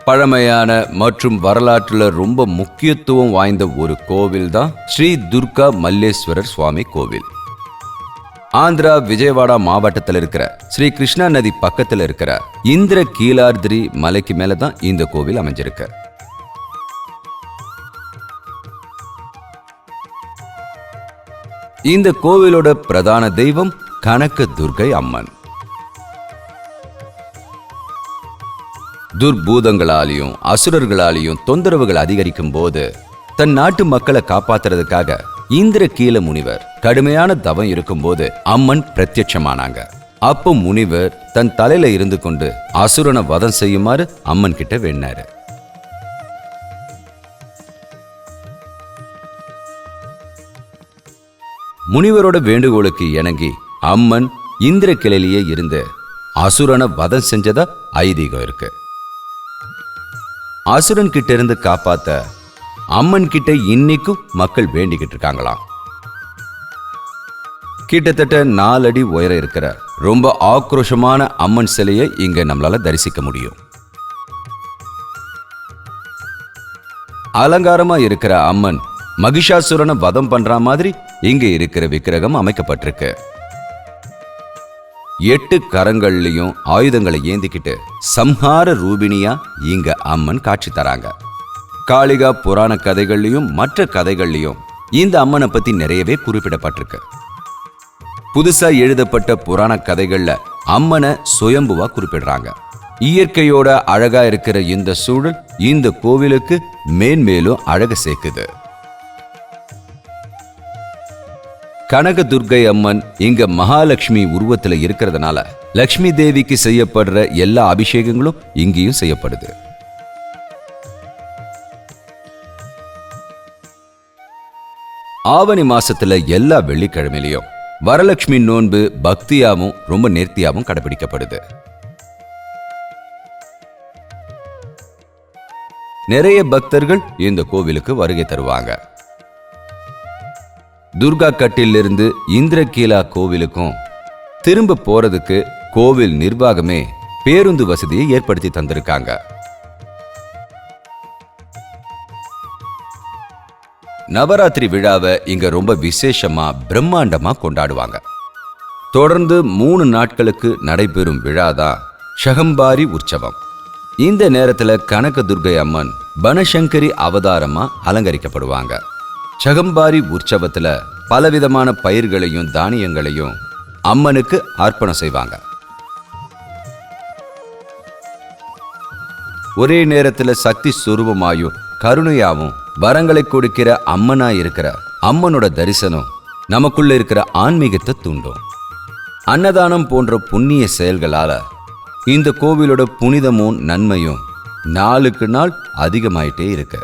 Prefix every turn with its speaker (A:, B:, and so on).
A: பழமையான மற்றும் வரலாற்றில் ரொம்ப முக்கியத்துவம் வாய்ந்த ஒரு கோவில் தான் ஸ்ரீ துர்கா மல்லேஸ்வரர் சுவாமி கோவில். ஆந்திரா விஜயவாடா மாவட்டத்தில் இருக்கிற ஸ்ரீ கிருஷ்ணா நதி பக்கத்தில் இருக்கிற இந்திர கீலாத்ரி மலைக்கு மேல தான் இந்த கோவில் அமைஞ்சிருக்கு. இந்த கோவிலோட பிரதான தெய்வம் கனக துர்கை அம்மன். துர்பூதங்களாலையும் அசுரர்களாலையும் தொந்தரவுகள் அதிகரிக்கும் போது தன் நாட்டு மக்களை காப்பாத்துறதுக்காக இந்திர கீல முனிவர் கடுமையான தவம் இருக்கும்போது அம்மன் பிரத்யட்சமானாங்க. அப்போ முனிவர் தன் தலையில இருந்து கொண்டு அசுரனை வதம் செய்யுமாறு அம்மன் கிட்ட வேண்டாரு. முனிவரோட வேண்டுகோளுக்கு இணங்கி அம்மன் இந்திர கிளையிலேயே இருந்து அசுரனை வதம் செஞ்சதா ஐதீகம் இருக்கு. அசுரன் கிட்ட இருந்து காப்பாத்த அம்மன் கிட்ட இன்னைக்கும் மக்கள் வேண்டிக்கிட்டு இருக்காங்களாம். கிட்டத்தட்ட 4 அடி உயரம் இருக்கிற ரொம்ப ஆக்ரோஷமான அம்மன் சிலையை இங்க நம்மளால தரிசிக்க முடியும். அலங்காரமா இருக்கிற அம்மன் மகிஷாசுரனை வதம் பண்ற மாதிரி இங்க இருக்கிற விக்கிரகம் அமைக்கப்பட்டிருக்கு. 8 கரங்கள்லயும் ஆயுதங்களை ஏந்திக்கிட்டு சம்ஹார ரூபிணியா இங்க அம்மன் காட்சி தராங்க. காளிகா புராண கதைகள்லயும் மற்ற கதைகள்லயும் இந்த அம்மனை பத்தி நிறையவே குறிப்பிடப்பட்டிருக்கு. புதுசா எழுதப்பட்ட புராண கதைகள்ல அம்மனை சுயம்புவா குறிப்பிடுறாங்க. இயற்கையோட அழகா இருக்கிற இந்த சூழல் இந்த கோவிலுக்கு மேன்மேலும் அழகு சேர்க்குது. கனக துர்கை அம்மன் இங்க மகாலட்சுமி உருவத்துல இருக்கிறதுனால லட்சுமி தேவிக்கு செய்யப்படுற எல்லா அபிஷேகங்களும் இங்கேயும் செய்யப்படுது. ஆவணி மாசத்துல எல்லா வெள்ளிக்கிழமையிலையும் வரலட்சுமி நோன்பு பக்தியாவும் ரொம்ப நேர்த்தியாவும் கடைபிடிக்கப்படுது. நிறைய பக்தர்கள் இந்த கோவிலுக்கு வருகை தருவாங்க. துர்கா கட்டிலிருந்து இந்திரகீலா கோவிலுக்கும் திரும்ப போறதுக்கு கோவில் நிர்வாகமே பேருந்து வசதியை ஏற்படுத்தி தந்திருக்காங்க. நவராத்திரி விழாவை இங்க ரொம்ப விசேஷமா பிரம்மாண்டமா கொண்டாடுவாங்க. தொடர்ந்து 3 நாட்களுக்கு நடைபெறும் விழாதான் ஷகம்பாரி உற்சவம். இந்த நேரத்துல கனக துர்கை அம்மன் பனசங்கரி அவதாரமா அலங்கரிக்கப்படுவாங்க. ஷகம்பாரி உற்சவத்துல பலவிதமான பயிர்களையும் தானியங்களையும் அம்மனுக்கு அர்ப்பணம் செய்வாங்க. ஒரே நேரத்துல சக்தி சுரூபமாயும் கருணையாவும் வரங்களை கொடுக்கிற அம்மனா இருக்கிற அம்மனோட தரிசனம் நமக்குள்ள இருக்கிற ஆன்மீகத்தை தூண்டும். அன்னதானம் போன்ற புண்ணிய செயல்களால இந்த கோவிலோட புனிதமும் நன்மையும் நாளுக்கு நாள் அதிகமாயிட்டே இருக்கு.